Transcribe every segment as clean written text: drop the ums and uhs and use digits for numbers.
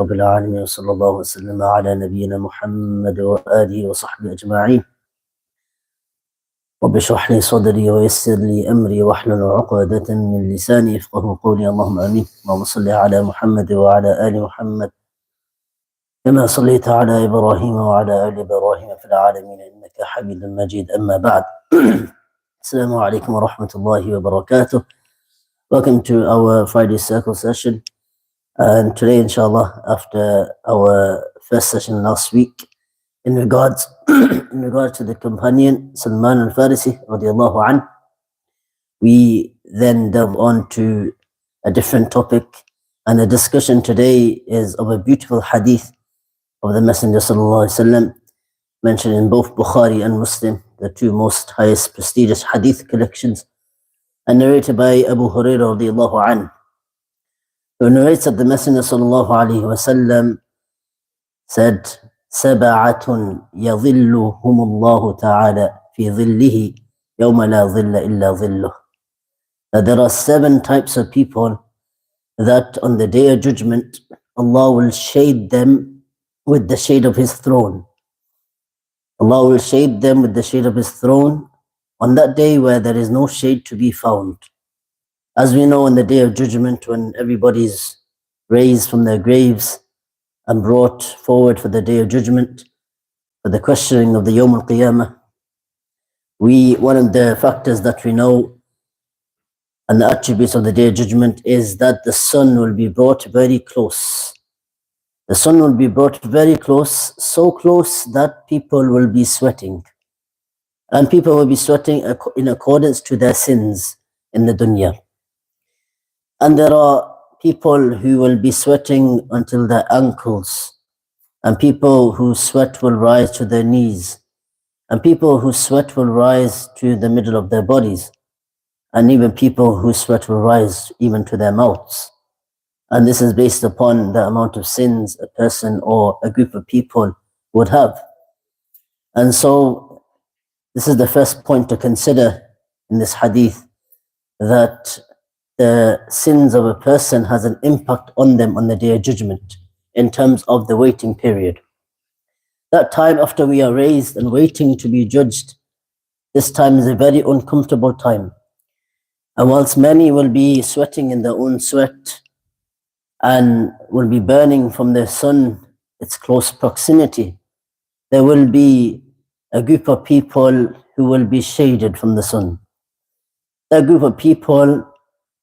رب العالمين وصلى الله وسلم على نبينا محمد وآله وصحبه أجمعين. رب اشرح لي صدري ويسر لي أمري واحلل عقدة من لساني يفقهوا قولي. اللهم آمين. اللهم صل على محمد وعلى آل محمد كما صليت على إبراهيم وعلى آل إبراهيم في العالمين إنك حميد مجيد. أما بعد. السلام عليكم ورحمة الله وبركاته. Welcome to our Friday Circle session. And today, inshallah, after our first session last week, in regards to the companion Salman al-Farisi radiallahu anh, we then delve on to a different topic, and the discussion today is of a beautiful hadith of the Messenger sallallahu alaihi wasallam, mentioned in both Bukhari and Muslim, the two most highest prestigious hadith collections, and narrated by Abu Hurairah radiallahu anh, who narrates that the Messenger sallallahu alaihi wasallam said, سبعة يظلهم الله تعالى في ظله يوم لا ظل إلا ظله. That there are 7 types of people that on the day of judgment, Allah will shade them with the shade of His throne. Allah will shade them with the shade of His throne on that day where there is no shade to be found. As we know, on the day of judgment, when everybody's raised from their graves and brought forward for the day of judgment, for the questioning of the Yawm al-Qiyamah, one of the factors that we know and the attributes of the day of judgment is that the sun will be brought very close. The sun will be brought very close, so close that people will be sweating. And people will be sweating in accordance to their sins in the dunya. And there are people who will be sweating until their ankles, and people whose sweat will rise to their knees, and people whose sweat will rise to the middle of their bodies, and even people whose sweat will rise even to their mouths. And this is based upon the amount of sins a person or a group of people would have. And so this is the first point to consider in this hadith, that the sins of a person has an impact on them on the day of judgment in terms of the waiting period. That time after we are raised and waiting to be judged, this time is a very uncomfortable time. And whilst many will be sweating in their own sweat and will be burning from the sun, its close proximity, there will be a group of people who will be shaded from the sun. That group of people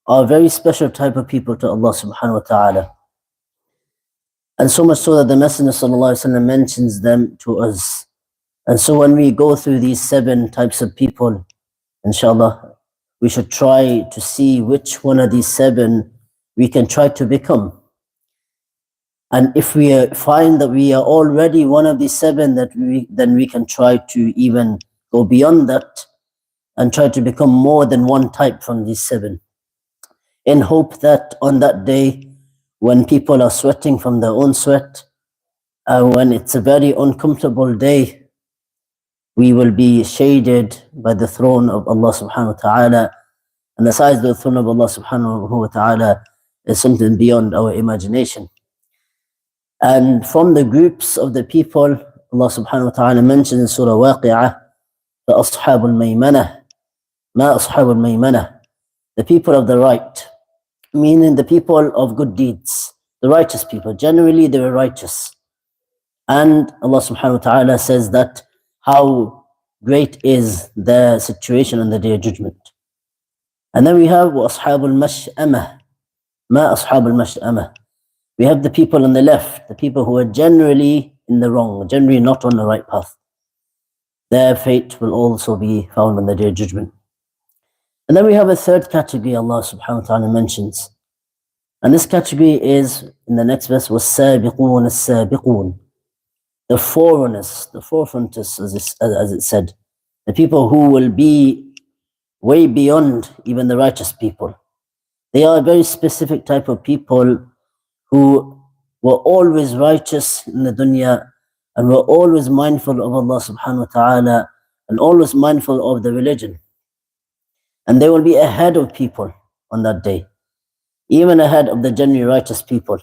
are a very special type of people to Allah subhanahu wa ta'ala. And so much so that the Messenger sallallahu alaihi wasallam mentions them to us. And so when we go through these 7 types of people, inshallah, we should try to see which one of these 7 we can try to become. And if we find that we are already one of these 7, then we can try to even go beyond that and try to become more than one type from these 7. In hope that on that day, when people are sweating from their own sweat, when it's a very uncomfortable day, we will be shaded by the throne of Allah subhanahu wa ta'ala. And the size of the throne of Allah subhanahu wa ta'ala is something beyond our imagination. And from the groups of the people, Allah subhanahu wa ta'ala mentions in Surah Waqi'ah, فَأَصْحَابُ الْمَيْمَنَةِ مَا أَصْحَابُ الْمَيْمَنَةِ, the people of the right, meaning the people of good deeds, the righteous people. Generally, they were righteous. And Allah subhanahu wa ta'ala says that how great is their situation on the day of judgment. And then we have وَأَصْحَابُ الْمَشْأَمَةِ مَا أَصْحَابُ الْمَشْأَمَةِ. We have the people on the left, the people who are generally in the wrong, generally not on the right path. Their fate will also be found on the day of judgment. And then we have a third category Allah subhanahu wa ta'ala mentions. And this category is, in the next verse, وَالسَّابِقُونَ السَّابِقُونَ, the forerunners, the forefronters, as it said. The people who will be way beyond even the righteous people. They are a very specific type of people who were always righteous in the dunya and were always mindful of Allah subhanahu wa ta'ala and always mindful of the religion. And they will be ahead of people on that day, even ahead of the genuinely righteous people.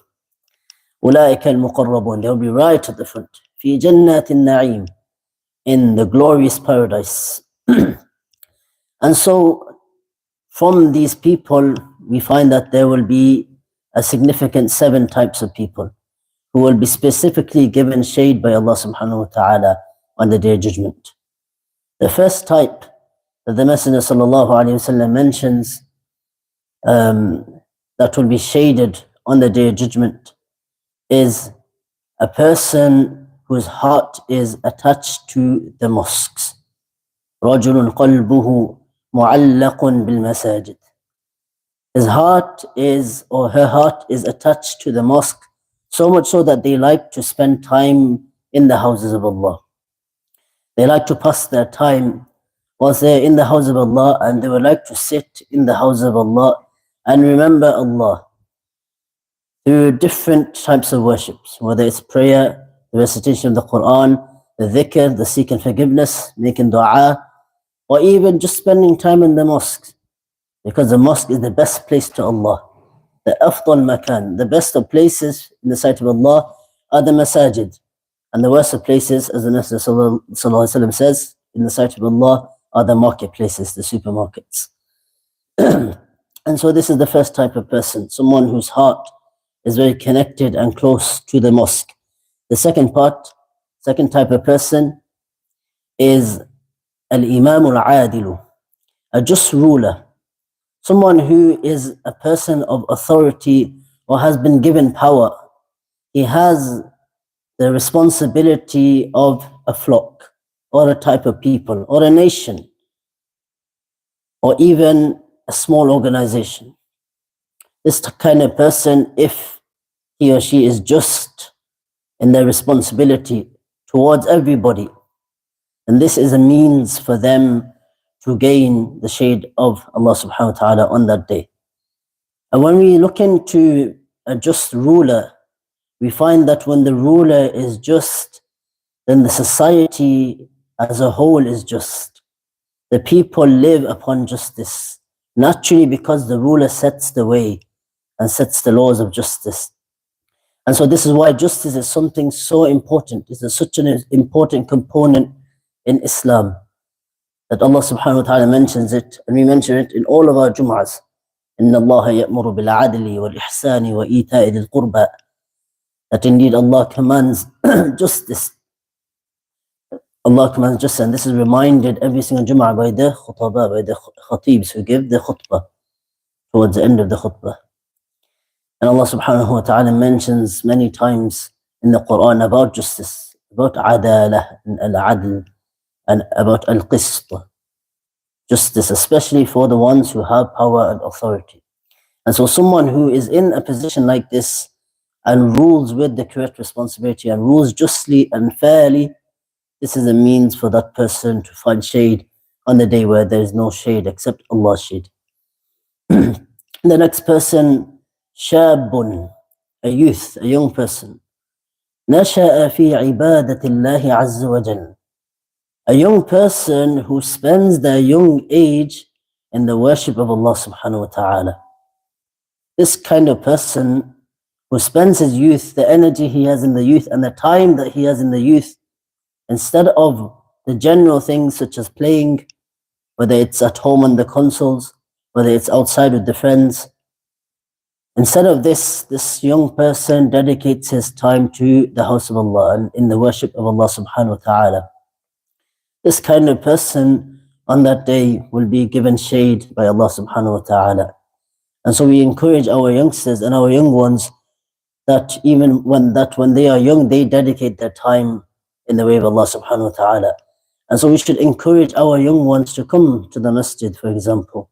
أولئك المقربون. They'll be right at the front. في جنات النعيم, in the glorious paradise. And so from these people, we find that there will be a significant 7 types of people who will be specifically given shade by Allah subhanahu wa ta'ala on the day of judgment. The first type that the Messenger sallallahu alayhi wasallam mentions that will be shaded on the day of judgment is a person whose heart is attached to the mosques. رجل قلبه معلق بالمساجد. His heart is, or her heart is attached to the mosque, so much so that they like to spend time in the houses of Allah. They like to pass their time whilst they're in the house of Allah, and they would like to sit in the house of Allah and remember Allah through different types of worships, whether it's prayer, the recitation of the Quran, the dhikr, the seeking forgiveness, making dua, or even just spending time in the mosque, because the mosque is the best place to Allah. The afdal makan, the best of places in the sight of Allah are the masajid, and the worst of places, as the Messenger sallallahu alaihi wasallam says, in the sight of Allah are the marketplaces, the supermarkets. And so this is the first type of person, someone whose heart is very connected and close to the mosque. The second type of person is al-imam al-adilu, a just ruler, someone who is a person of authority or has been given power. He has the responsibility of a flock or a type of people or a nation or even a small organization. This kind of person, if he or she is just in their responsibility towards everybody, and this is a means for them to gain the shade of Allah subhanahu wa ta'ala on that day. And when we look into a just ruler, we find that when the ruler is just, then the society as a whole is just. The people live upon justice, naturally, because the ruler sets the way and sets the laws of justice. And so this is why justice is something so important. It's such an important component in Islam that Allah subhanahu wa ta'ala mentions it, and we mention it in all of our Jum'ahs. إِنَّ اللَّهَ يَأْمُرُ بِالْعَدْلِ وَالْإِحْسَانِ وَإِيتَاءِ ذِي الْقُرْبَى. That indeed Allah commands justice. Allah commands justice, and this is reminded every single Jum'ah by the khutbah, by the khatibs who give the khutbah towards the end of the khutbah. And Allah subhanahu wa ta'ala mentions many times in the Quran about justice, about adalah and al-adl, and about al-qist, justice, especially for the ones who have power and authority. And so someone who is in a position like this and rules with the correct responsibility and rules justly and fairly, this is a means for that person to find shade on the day where there is no shade except Allah's shade. The next person, shabun, a youth, a young person. نشأ في عبادة الله عز وجل. A young person who spends their young age in the worship of Allah subhanahu wa ta'ala. This kind of person who spends his youth, the energy he has in the youth and the time that he has in the youth, instead of the general things such as playing, whether it's at home on the consoles, whether it's outside with the friends, instead of this young person dedicates his time to the house of Allah and in the worship of Allah subhanahu wa ta'ala. This kind of person on that day will be given shade by Allah subhanahu wa ta'ala. And so we encourage our youngsters and our young ones that even when they are young, they dedicate their time in the way of Allah subhanahu wa ta'ala. And so we should encourage our young ones to come to the masjid, for example,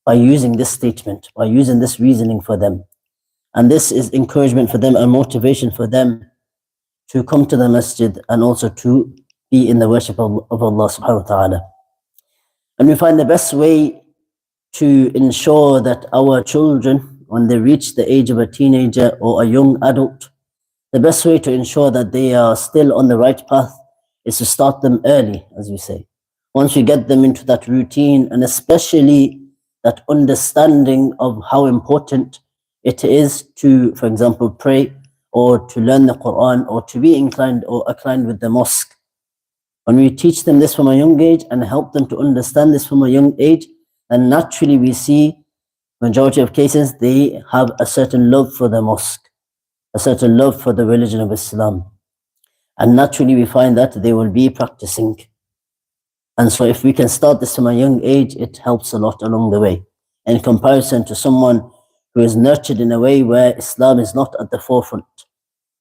by using this statement, by using this reasoning for them. And this is encouragement for them and motivation for them to come to the masjid and also to be in the worship of Allah subhanahu wa ta'ala. And we find the best way to ensure that our children, when they reach the age of a teenager or a young adult, the best way to ensure that they are still on the right path is to start them early, as we say. Once we get them into that routine, and especially that understanding of how important it is to, for example, pray, or to learn the Quran or to be inclined or acclined with the mosque. When we teach them this from a young age and help them to understand this from a young age, then naturally we see majority of cases they have a certain love for the mosque, a certain love for the religion of Islam. And naturally we find that they will be practicing. And so if we can start this from a young age, it helps a lot along the way. In comparison to someone who is nurtured in a way where Islam is not at the forefront.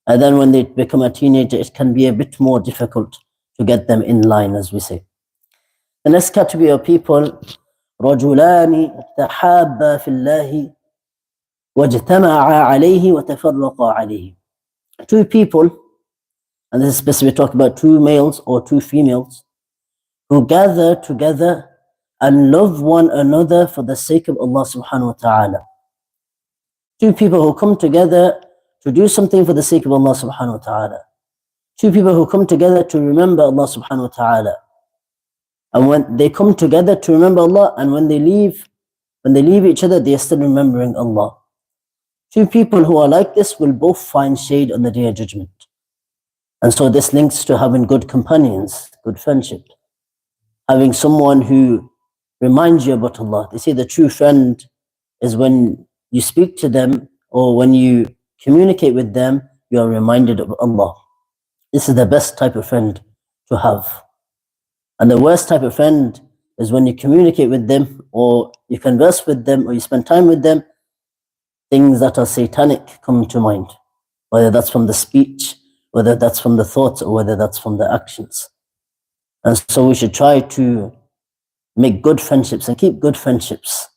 And then when they become a teenager, it can be a bit more difficult to get them in line, as we say. The next category of people, رجلان تحابا في الله واجتمعا عليه وتفرقا عليه. Two people, and this is specifically talking about two males or two females, who gather together and love one another for the sake of Allah subhanahu wa ta'ala. Two people who come together to do something for the sake of Allah subhanahu wa ta'ala. Two people who come together to remember Allah subhanahu wa ta'ala. And when they come together to remember Allah, and when they leave each other, they are still remembering Allah. Two people who are like this will both find shade on the Day of Judgment. And so this links to having good companions, good friendship. Having someone who reminds you about Allah. They say the true friend is when you speak to them or when you communicate with them, you are reminded of Allah. This is the best type of friend to have. And the worst type of friend is when you communicate with them or you converse with them or you spend time with them, things that are satanic come to mind, whether that's from the speech, whether that's from the thoughts, or whether that's from the actions. And so we should try to make good friendships and keep good friendships.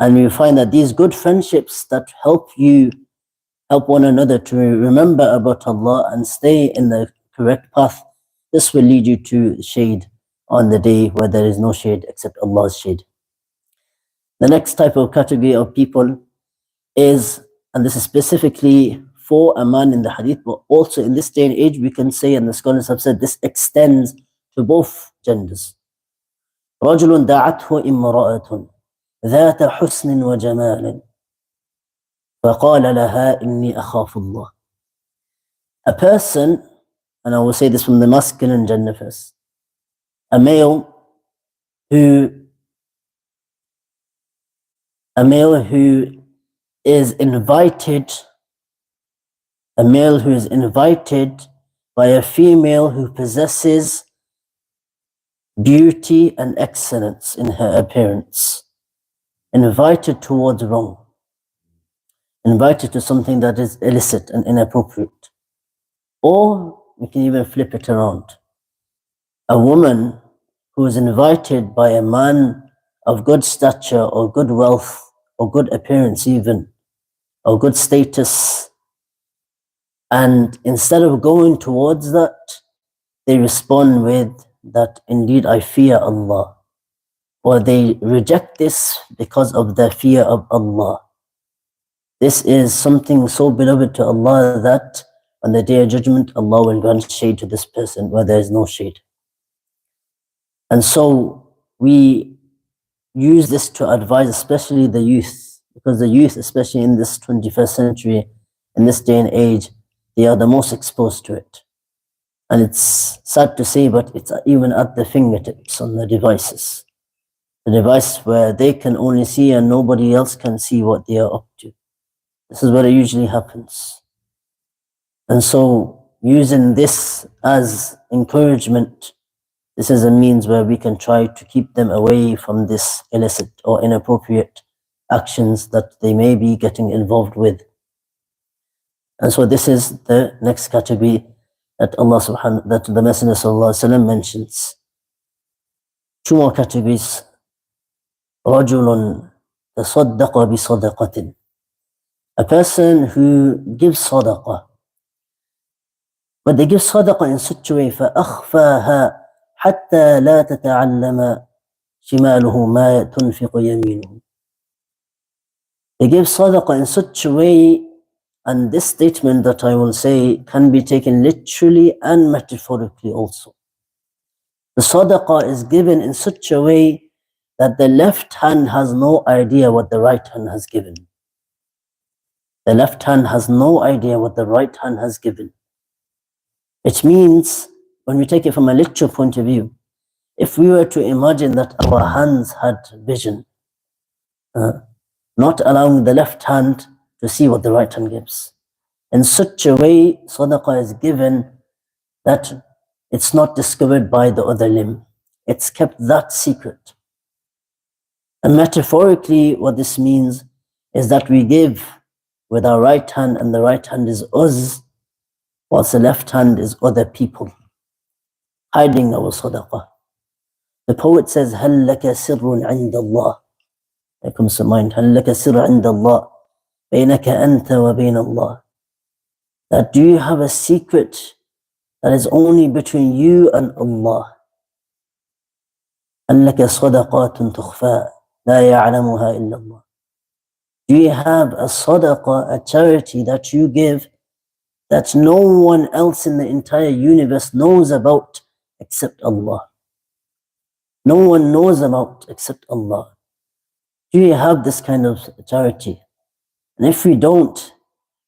And you find that these good friendships that help one another to remember about Allah and stay in the correct path, this will lead you to shade on the day where there is no shade except Allah's shade. The next type of category of people is, and this is specifically for a man in the hadith, but also in this day and age we can say, and the scholars have said, this extends to both genders. رجل دعته امرأة ذات حسن وجمال فقال لها إني أخاف الله. A person, and I will say this from the masculine gender first, a male who is invited by a female who possesses beauty and excellence in her appearance, invited towards wrong, invited to something that is illicit and inappropriate. Or we can even flip it around. A woman who is invited by a man of good stature or good wealth or good appearance even, or good status, and instead of going towards that, they respond with that, indeed I fear Allah, or they reject this because of their fear of Allah. This is something so beloved to Allah that on the Day of Judgment, Allah will grant shade to this person where there is no shade. And so we use this to advise especially the youth, because the youth, especially in this 21st century, in this day and age, they are the most exposed to it. And it's sad to say, but it's even at the fingertips on the devices. The device where they can only see and nobody else can see what they are up to. This is where it usually happens. And so using this as encouragement, this is a means where we can try to keep them away from this illicit or inappropriate actions that they may be getting involved with. And so this is the next category that that the Messenger sallallahu alaihi wasallam mentions. Two more categories. رجل تصدق بصدقة. A person who gives sadaqah, but they give sadaqah in such a way فأخفاها حتى لا تتعلم شماله ما تنفق يمينه. They give sadaqah in such a way, and this statement that I will say can be taken literally and metaphorically also. The sadaqah is given in such a way that the left hand has no idea what the right hand has given. The left hand has no idea what the right hand has given. It means, when we take it from a literal point of view, if we were to imagine that our hands had vision, not allowing the left hand to see what the right hand gives, in such a way, sadaqah is given that it's not discovered by the other limb. It's kept that secret. And metaphorically, what this means is that we give with our right hand, and the right hand is us, whilst the left hand is other people, hiding our sadaqah. The poet says, هَلْ لَكَ سِرٌّ عِنْدَ اللَّهِ. That comes to mind. هَلْ لَكَ سِرٌّ عِنْدَ اللَّهِ بَيْنَكَ أَنْتَ وَبَيْنَ اللَّهِ. That do you have a secret that is only between you and Allah? هَلْ لَكَ صَدَقَاتٌ تُخْفَى لَا يَعْلَمُهَا إِلَّا اللَّهِ. Do you have a sadaqah, a charity that you give that no one else in the entire universe knows about except Allah? No one knows about except Allah. Do you have this kind of charity? And if we don't,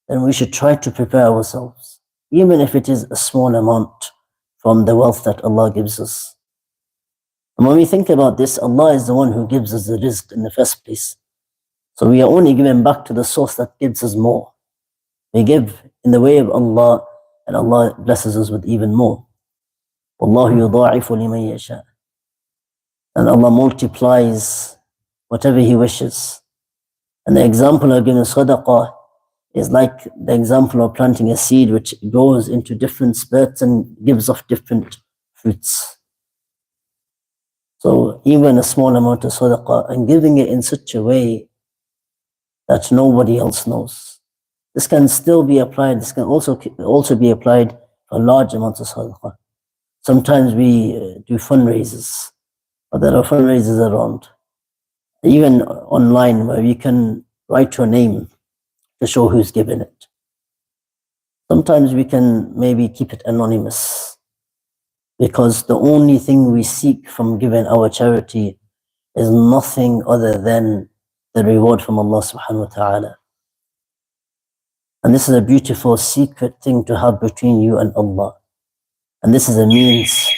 then we should try to prepare ourselves, even if it is a small amount from the wealth that Allah gives us. And when we think about this, Allah is the one who gives us the rizq in the first place. So we are only giving back to the source that gives us more. We give in the way of Allah, and Allah blesses us with even more. وَاللَّهُ يُضَاعِفُ لِمَن يَشَاءُ. And Allah multiplies whatever He wishes. And the example of giving sadaqah is like the example of planting a seed which grows into different spurts and gives off different fruits. So even a small amount of sadaqah, and giving it in such a way that nobody else knows. This can still be applied, this can also be applied for large amounts of sadaqah. Sometimes we do fundraisers, but there are fundraisers around, even online, where you can write your name to show who's given it. Sometimes we can maybe keep it anonymous, because the only thing we seek from giving our charity is nothing other than the reward from Allah subhanahu wa ta'ala. And this is a beautiful secret thing to have between you and Allah. And this is a means.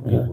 Yeah.